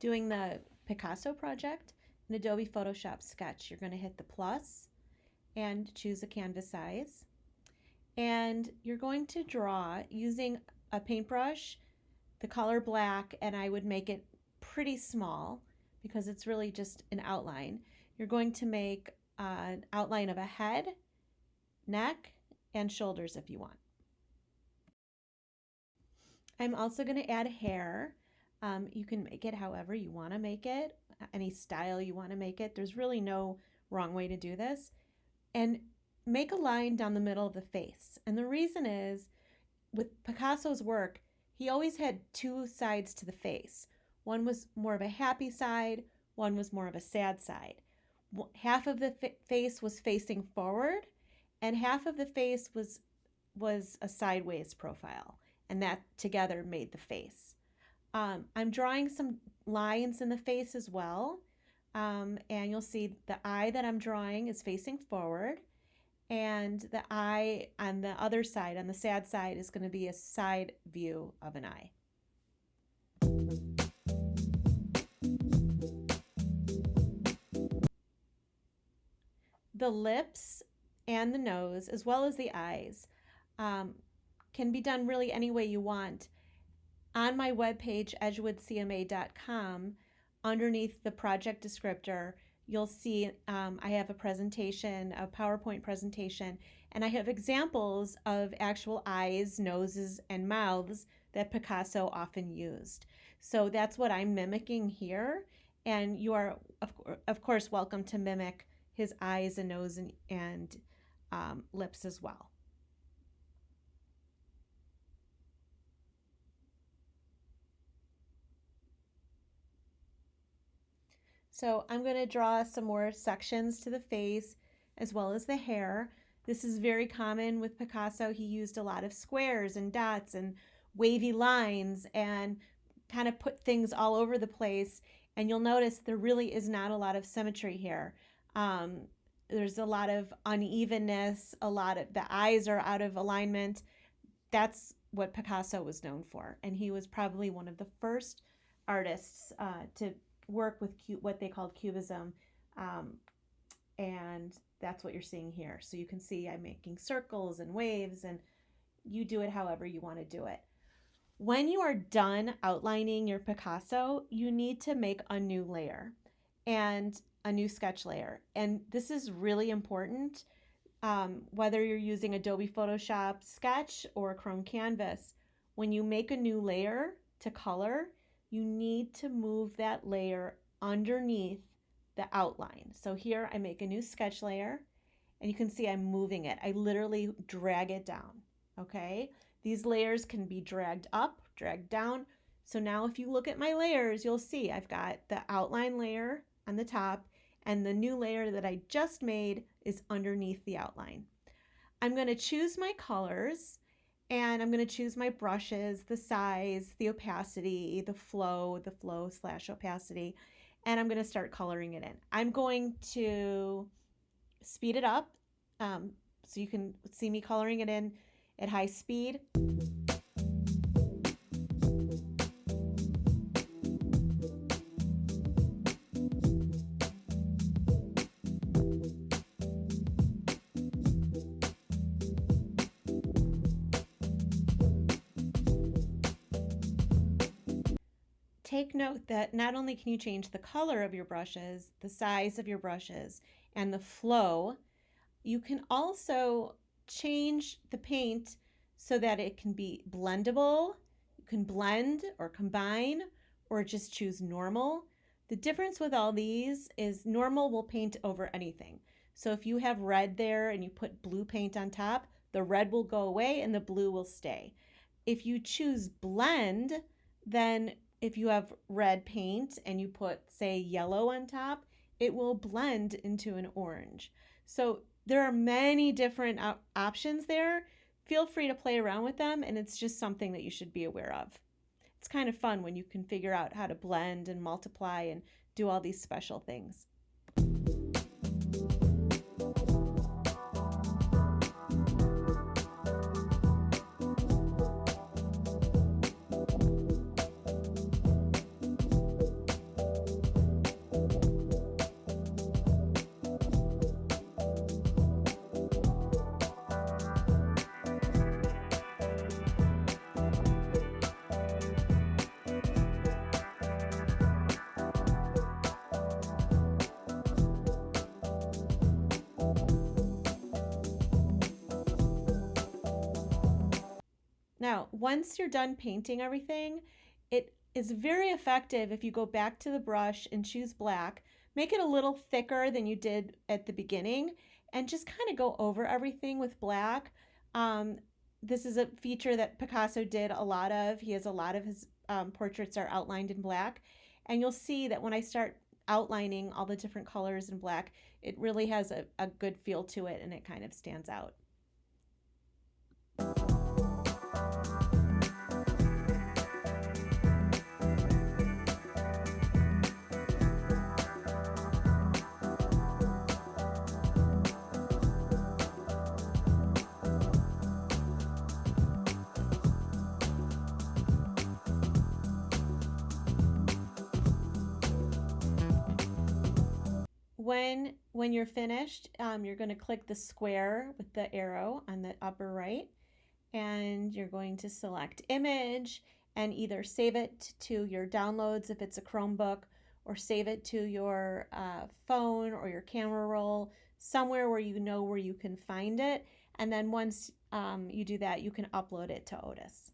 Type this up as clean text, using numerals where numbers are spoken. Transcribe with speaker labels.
Speaker 1: doing the Picasso Project in Adobe Photoshop Sketch, you're going to hit the plus and choose a canvas size. And you're going to draw using a paintbrush, the color black, and I would make it pretty small because it's really just an outline. You're going to make an outline of a head, neck, and shoulders if you want. I'm also going to add hair. You can make it however you want to make it, any style you want to make it. There's really no wrong way to do this. And make a line down the middle of the face. And the reason is, with Picasso's work, he always had two sides to the face. One was more of a happy side, one was more of a sad side. Half of the face was facing forward, and half of the face was a sideways profile. And that together made the face. I'm drawing some lines in the face as well. And you'll see the eye that I'm drawing is facing forward. And the eye on the other side, on the sad side, is going to be a side view of an eye. The lips and the nose, as well as the eyes, can be done really any way you want. On my webpage, edgewoodcma.com, underneath the project descriptor, you'll see I have a presentation, a PowerPoint presentation, and I have examples of actual eyes, noses, and mouths that Picasso often used. So that's what I'm mimicking here, and you are, of course, welcome to mimic his eyes and nose and lips as well. So I'm going to draw some more sections to the face as well as the hair. This is very common with Picasso. He used a lot of squares and dots and wavy lines and kind of put things all over the place. And you'll notice there really is not a lot of symmetry here. There's a lot of unevenness, a lot of the eyes are out of alignment. That's what Picasso was known for. And he was probably one of the first artists to work with what they called cubism, and that's what you're seeing here. So you can see I'm making circles and waves, and you do it however you want to do it. When you are done outlining your Picasso, you need to make a new layer and a new sketch layer, and this is really important. Whether you're using Adobe Photoshop Sketch or Chrome Canvas, when you make a new layer to color, you need to move that layer underneath the outline. So here I make a new sketch layer, and you can see I'm moving it. I literally drag it down, okay? These layers can be dragged up, dragged down. So now if you look at my layers, you'll see I've got the outline layer on the top, and the new layer that I just made is underneath the outline. I'm going to choose my colors, and I'm going to choose my brushes, the size, the opacity, the flow/opacity, and I'm going to start coloring it in. I'm going to speed it up so you can see me coloring it in at high speed. Take note that not only can you change the color of your brushes, the size of your brushes, and the flow, you can also change the paint so that it can be blendable. You can blend or combine or just choose normal. The difference with all these is normal will paint over anything. So if you have red there and you put blue paint on top, the red will go away and the blue will stay. If you choose blend, then if you have red paint and you put, say, yellow on top, it will blend into an orange. So there are many different options there. Feel free to play around with them, and it's just something that you should be aware of. It's kind of fun when you can figure out how to blend and multiply and do all these special things. Now, once you're done painting everything, it is very effective if you go back to the brush and choose black, make it a little thicker than you did at the beginning, and just kind of go over everything with black. Um, this is a feature that Picasso did a lot of. He has a lot of his portraits are outlined in black, and you'll see that when I start outlining all the different colors in black, it really has a good feel to it and it kind of stands out. When you're finished, you're going to click the square with the arrow on the upper right, and you're going to select image and either save it to your downloads if it's a Chromebook, or save it to your phone or your camera roll, somewhere where you know where you can find it. And then once you do that, you can upload it to Otis.